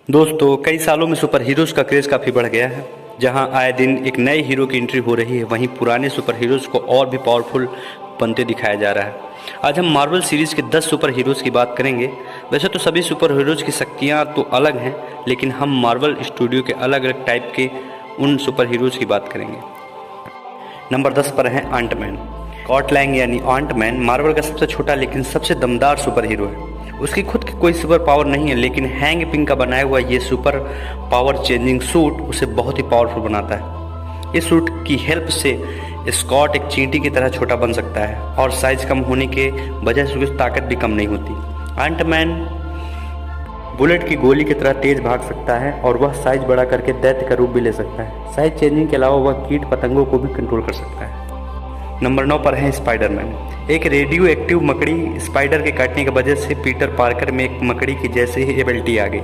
दोस्तों, कई सालों में सुपर हीरोज़ का क्रेज़ काफ़ी बढ़ गया है। जहां आए दिन एक नए हीरो की एंट्री हो रही है, वहीं पुराने सुपर हीरोज़ को और भी पावरफुल बनते दिखाया जा रहा है। आज हम मार्वल सीरीज़ के 10 सुपर हीरोज़ की बात करेंगे। वैसे तो सभी सुपर हीरोज़ की शक्तियाँ तो अलग हैं, लेकिन हम मार्वल स्टूडियो के अलग अलग टाइप के उन सुपर हीरोज़ की बात करेंगे। नंबर 10 पर है आंट मैन। स्कॉट लैंग यानी आंट मैन मार्वल का सबसे छोटा लेकिन सबसे दमदार सुपर हीरो है। उसकी खुद की कोई सुपर पावर नहीं है, लेकिन हैंग पिंग का बनाया हुआ ये सुपर पावर चेंजिंग सूट उसे बहुत ही पावरफुल बनाता है। इस सूट की हेल्प से स्कॉट एक चींटी की तरह छोटा बन सकता है और साइज कम होने के वजह से उसकी ताकत भी कम नहीं होती। आंट मैन बुलेट की गोली की तरह तेज भाग सकता है और वह साइज बड़ा करके दैत्य का रूप भी ले सकता है। साइज चेंजिंग के अलावा वह कीट पतंगों को भी कंट्रोल कर सकता है। नंबर 9 पर है स्पाइडरमैन। एक रेडियो एक्टिव मकड़ी स्पाइडर के काटने की वजह से पीटर पार्कर में एक मकड़ी की जैसे ही एबिलिटी आ गई।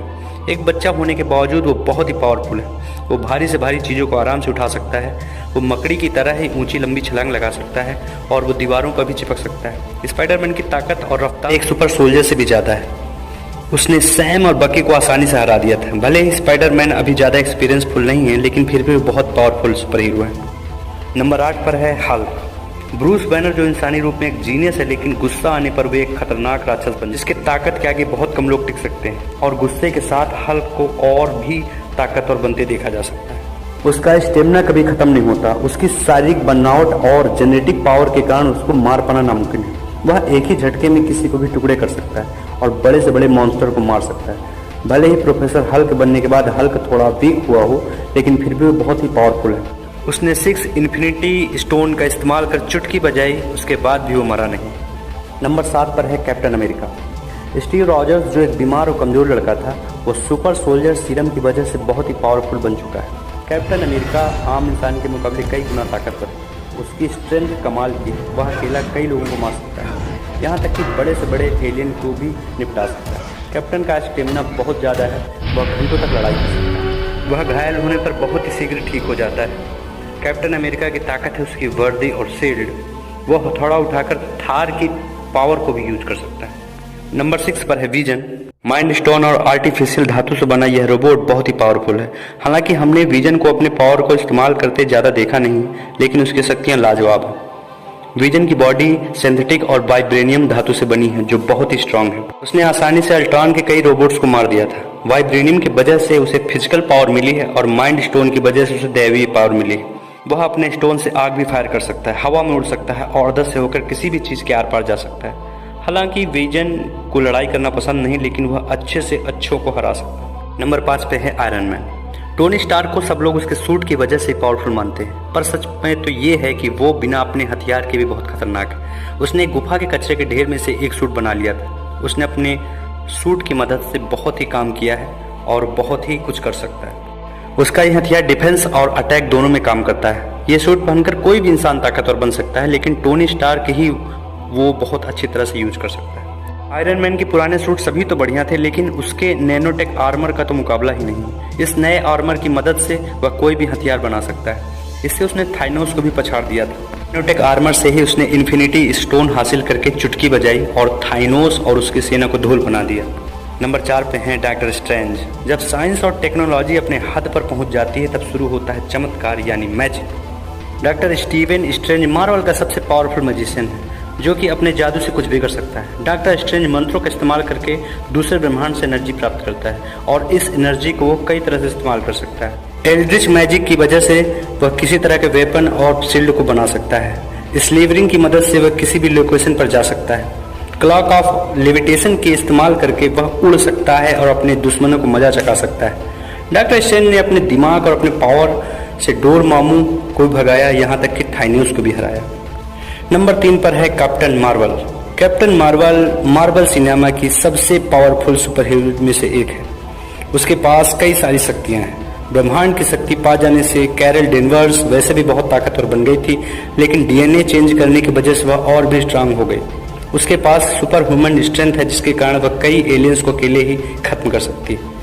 एक बच्चा होने के बावजूद वो बहुत ही पावरफुल है। वो भारी से भारी चीज़ों को आराम से उठा सकता है। वो मकड़ी की तरह ही ऊंची लंबी छलांग लगा सकता है और वो दीवारों पर भी चिपक सकता है। स्पाइडरमैन की ताकत और रफ्तार एक सुपर सोल्जर से भी ज़्यादा है। उसने सैम और बकी को आसानी से हरा दिया था। भले ही स्पाइडरमैन अभी ज़्यादा एक्सपीरियंसफुल नहीं है, लेकिन फिर भी वो बहुत पावरफुल सुपर हीरो है। नंबर 8 पर है हल्क। ब्रूस बैनर जो इंसानी रूप में एक जीनियस है, लेकिन गुस्सा आने पर वे एक खतरनाक राक्षस बन जिसके ताकत के आगे बहुत कम लोग टिक सकते हैं। और गुस्से के साथ हल्क को और भी ताकतवर बनते देखा जा सकता है। उसका स्टेमिना कभी खत्म नहीं होता। उसकी शारीरिक बनावट और जेनेटिक पावर के कारण उसको मार पाना नामुमकिन है। वह एक ही झटके में किसी को भी टुकड़े कर सकता है और बड़े से बड़े मॉन्स्टर को मार सकता है। भले ही प्रोफेसर हल्क बनने के बाद हल्क थोड़ा वीक हुआ हो, लेकिन फिर भी वो बहुत ही पावरफुल है। उसने 6 इन्फिनिटी स्टोन का इस्तेमाल कर चुटकी बजाई, उसके बाद भी वो मरा नहीं। नंबर 7 पर है कैप्टन अमेरिका। स्टीव रॉजर्स जो एक बीमार और कमजोर लड़का था, वो सुपर सोल्जर सीरम की वजह से बहुत ही पावरफुल बन चुका है। कैप्टन अमेरिका आम इंसान के मुकाबले कई गुना ताकतवर है। उसकी स्ट्रेंथ कमाल की है। वह अकेला कई लोगों को मार सकता है, यहाँ तक कि बड़े से बड़े एलियन को भी निपटा सकता है। कैप्टन का स्टेमिना बहुत ज़्यादा है। वह घंटों तक लड़ाई कर सकता है। वह घायल होने पर बहुत ही शीघ्र ठीक हो जाता है। कैप्टन अमेरिका की ताकत है उसकी वर्दी और शील्ड। वह हथौड़ा उठाकर थार की पावर को भी यूज कर सकता है। नंबर 6 पर है विजन। माइंड स्टोन और आर्टिफिशियल धातु से बना यह रोबोट बहुत ही पावरफुल है। हालांकि हमने विजन को अपने पावर को इस्तेमाल करते ज़्यादा देखा नहीं, लेकिन उसकी शक्तियाँ लाजवाब हैं। विजन की बॉडी सिंथेटिक और वाइब्रेनियम धातु से बनी है, जो बहुत ही स्ट्रांग है। उसने आसानी से अल्ट्रॉन के कई रोबोट्स को मार दिया था। वाइब्रेनियम की वजह से उसे फिजिकल पावर मिली है और माइंड स्टोन की वजह से उसे दैवीय पावर मिली है। वह अपने स्टोन से आग भी फायर कर सकता है, हवा में उड़ सकता है और उधर से होकर किसी भी चीज़ के आर पार जा सकता है। हालांकि विजन को लड़ाई करना पसंद नहीं, लेकिन वह अच्छे से अच्छों को हरा सकता है। नंबर 5 पे है आयरन मैन। टोनी स्टार्क को सब लोग उसके सूट की वजह से पावरफुल मानते हैं, पर सच में तो ये है कि वो बिना अपने हथियार के भी बहुत खतरनाक है। उसने एक गुफा के कचरे के ढेर में से एक सूट बना लिया था। उसने अपने सूट की मदद से बहुत ही काम किया है और बहुत ही कुछ कर सकता है। उसका ये हथियार डिफेंस और अटैक दोनों में काम करता है। ये सूट पहनकर कोई भी इंसान ताकतवर बन सकता है, लेकिन टोनी स्टार्क ही वो बहुत अच्छी तरह से यूज कर सकता है। आयरन मैन के पुराने सूट सभी तो बढ़िया थे, लेकिन उसके नैनोटेक आर्मर का तो मुकाबला ही नहीं। इस नए आर्मर की मदद से वह कोई भी हथियार बना सकता है। इससे उसने थाइनोस को भी पछाड़ दिया था। नैनोटेक आर्मर से ही उसने इन्फिनिटी स्टोन हासिल करके चुटकी बजाई और थाइनोस और उसकी सेना को धूल बना दिया। नंबर 4 पे हैं डॉक्टर स्ट्रेंज। जब साइंस और टेक्नोलॉजी अपने हद पर पहुंच जाती है, तब शुरू होता है चमत्कार यानी magic. Doctor Steven strange Marvel का सबसे पावरफुल मैजिशियन है, जो कि अपने जादू से कुछ भी कर सकता है। डॉक्टर स्ट्रेंज मंत्रों का इस्तेमाल करके दूसरे ब्रह्मांड से एनर्जी प्राप्त करता है और इस एनर्जी को वो कई तरह से इस्तेमाल कर सकता है। एल्ड्रिच मैजिक की वजह से वह किसी तरह के वेपन और शील्ड को बना सकता है। स्लीवरिंग की मदद से वह किसी भी लोकेशन पर जा सकता है। क्लॉक ऑफ लेविटेशन के इस्तेमाल करके वह उड़ सकता है और अपने दुश्मनों को मजा चखा सकता है। डॉक्टर स्ट्रेंज ने अपने दिमाग और अपने पावर से डोरमामू को भगाया, यहाँ तक कि थाइनोस को भी हराया। नंबर 3 पर है captain Marvel. Captain Marvel Marvel cinema की सबसे पावरफुल सुपर हीरो में से एक है। उसके पास कई सारी शक्तियाँ हैं। ब्रह्मांड की शक्ति पा जाने से कैरल डेनवर्स वैसे भी बहुत ताकतवर बन गई थी, लेकिन डीएनए चेंज करने की वजह से वह और भी स्ट्रांग हो गई। उसके पास सुपर ह्यूमन स्ट्रेंथ है, जिसके कारण वह कई एलियंस को अकेले ही खत्म कर सकती है।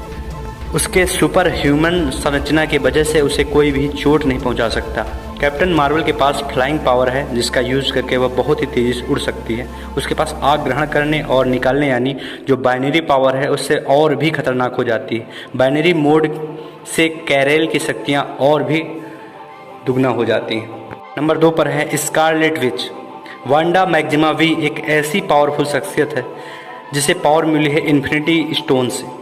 उसके सुपर ह्यूमन संरचना की वजह से उसे कोई भी चोट नहीं पहुंचा सकता। कैप्टन मार्वल के पास फ्लाइंग पावर है, जिसका यूज़ करके वह बहुत ही तेज़ी से उड़ सकती है। उसके पास आग ग्रहण करने और निकालने यानी जो बाइनरी पावर है उससे और भी खतरनाक हो जाती है। बाइनरी मोड से कैरेल की शक्तियाँ और भी दुगना हो जाती हैं। नंबर 2 पर है स्कारलेट विच। वांडा मैक्सिमावी एक ऐसी पावरफुल शख्सियत है जिसे पावर मिली है इन्फिनिटी स्टोन से।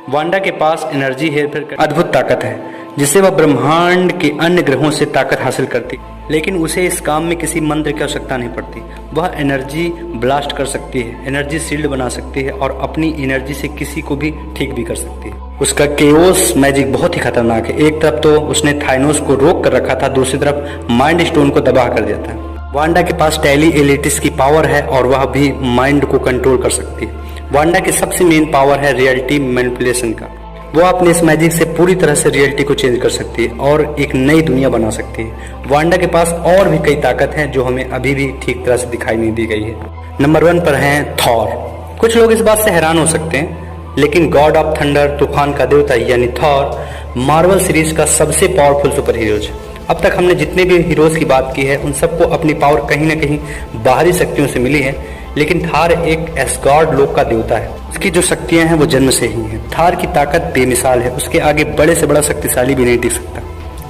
वांडा के पास एनर्जी हेरफेर कर अद्भुत ताकत है जिससे वह ब्रह्मांड के अन्य ग्रहों से ताकत हासिल करती, लेकिन उसे इस काम में किसी मंत्र की आवश्यकता नहीं पड़ती। वह एनर्जी ब्लास्ट कर सकती है, एनर्जी शील्ड बना सकती है और अपनी एनर्जी से किसी को भी ठीक भी कर सकती है। उसका केओस मैजिक बहुत ही खतरनाक है। एक तरफ तो उसने थाइनोस को रोक कर रखा था, दूसरी तरफ माइंड स्टोन को तबाह कर दिया था। वांडा के पास टेली एलिटिस की पावर है और वह भी माइंड को कंट्रोल कर सकती है। वांडा की सबसे मेन पावर है रियलिटी मैनिपुलेशन का। वो अपने इस मैजिक से पूरी तरह से रियलिटी को चेंज कर सकती है और एक नई दुनिया बना सकती है। वांडा के पास और भी कई ताकत हैं जो हमें अभी भी ठीक तरह से दिखाई नहीं दी गई है। नंबर 1 पर है थॉर। कुछ लोग इस बात से हैरान हो सकते हैं, लेकिन गॉड ऑफ थंडर, तूफान का देवता यानी थॉर मार्वल सीरीज का सबसे पावरफुल सुपर हीरोज है। अब तक हमने जितने भी हीरोज की बात की है उन सबको अपनी पावर कहीं न कहीं बाहरी शक्तियों से मिली है, लेकिन थार एक एस्गार्ड लोक का देवता है। उसकी जो शक्तियां हैं वो जन्म से ही हैं। थार की ताकत बेमिसाल है, उसके आगे बड़े से बड़ा शक्तिशाली भी नहीं टिक सकता।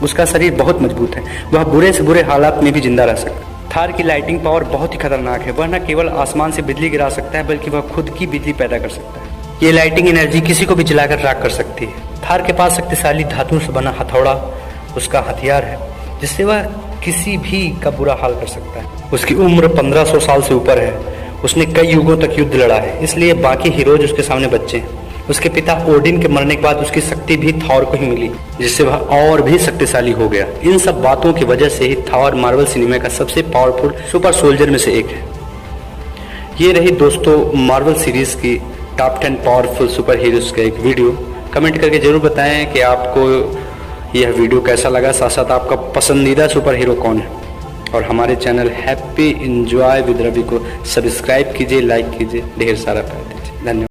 उसका शरीर बहुत मजबूत है, वह बुरे से बुरे हालात में भी जिंदा रह सकता है। थार की लाइटिंग पावर बहुत ही खतरनाक है। वह न केवल आसमान से बिजली गिरा सकता है बल्कि वह खुद की बिजली पैदा कर सकता है। ये लाइटिंग एनर्जी किसी को भी जलाकर राख कर सकती है। थार के पास शक्तिशाली धातु से बना हथौड़ा उसका हथियार है, जिससे वह किसी भी का बुरा हाल कर सकता है। उसकी उम्र 1500 साल से ऊपर है। उसने कई युगों तक युद्ध लड़ा है, इसलिए बाकी हीरोज उसके सामने बच्चे हैं। उसके पिता ओडिन के मरने के बाद उसकी शक्ति भी थॉर को ही मिली, जिससे वह और भी शक्तिशाली हो गया। इन सब बातों की वजह से ही थॉर मार्वल सिनेमा का सबसे पावरफुल सुपर सोल्जर में से एक है। ये रही दोस्तों मार्वल सीरीज की टॉप 10 पावरफुल सुपर हीरोज का एक वीडियो। कमेंट करके जरूर बताएं कि आपको यह वीडियो कैसा लगा, साथ साथ आपका पसंदीदा सुपर हीरो कौन है। और हमारे channel happy enjoy with Ravi को सब्सक्राइब कीजिए, लाइक कीजिए, ढेर सारा प्यार दीजिए। धन्यवाद।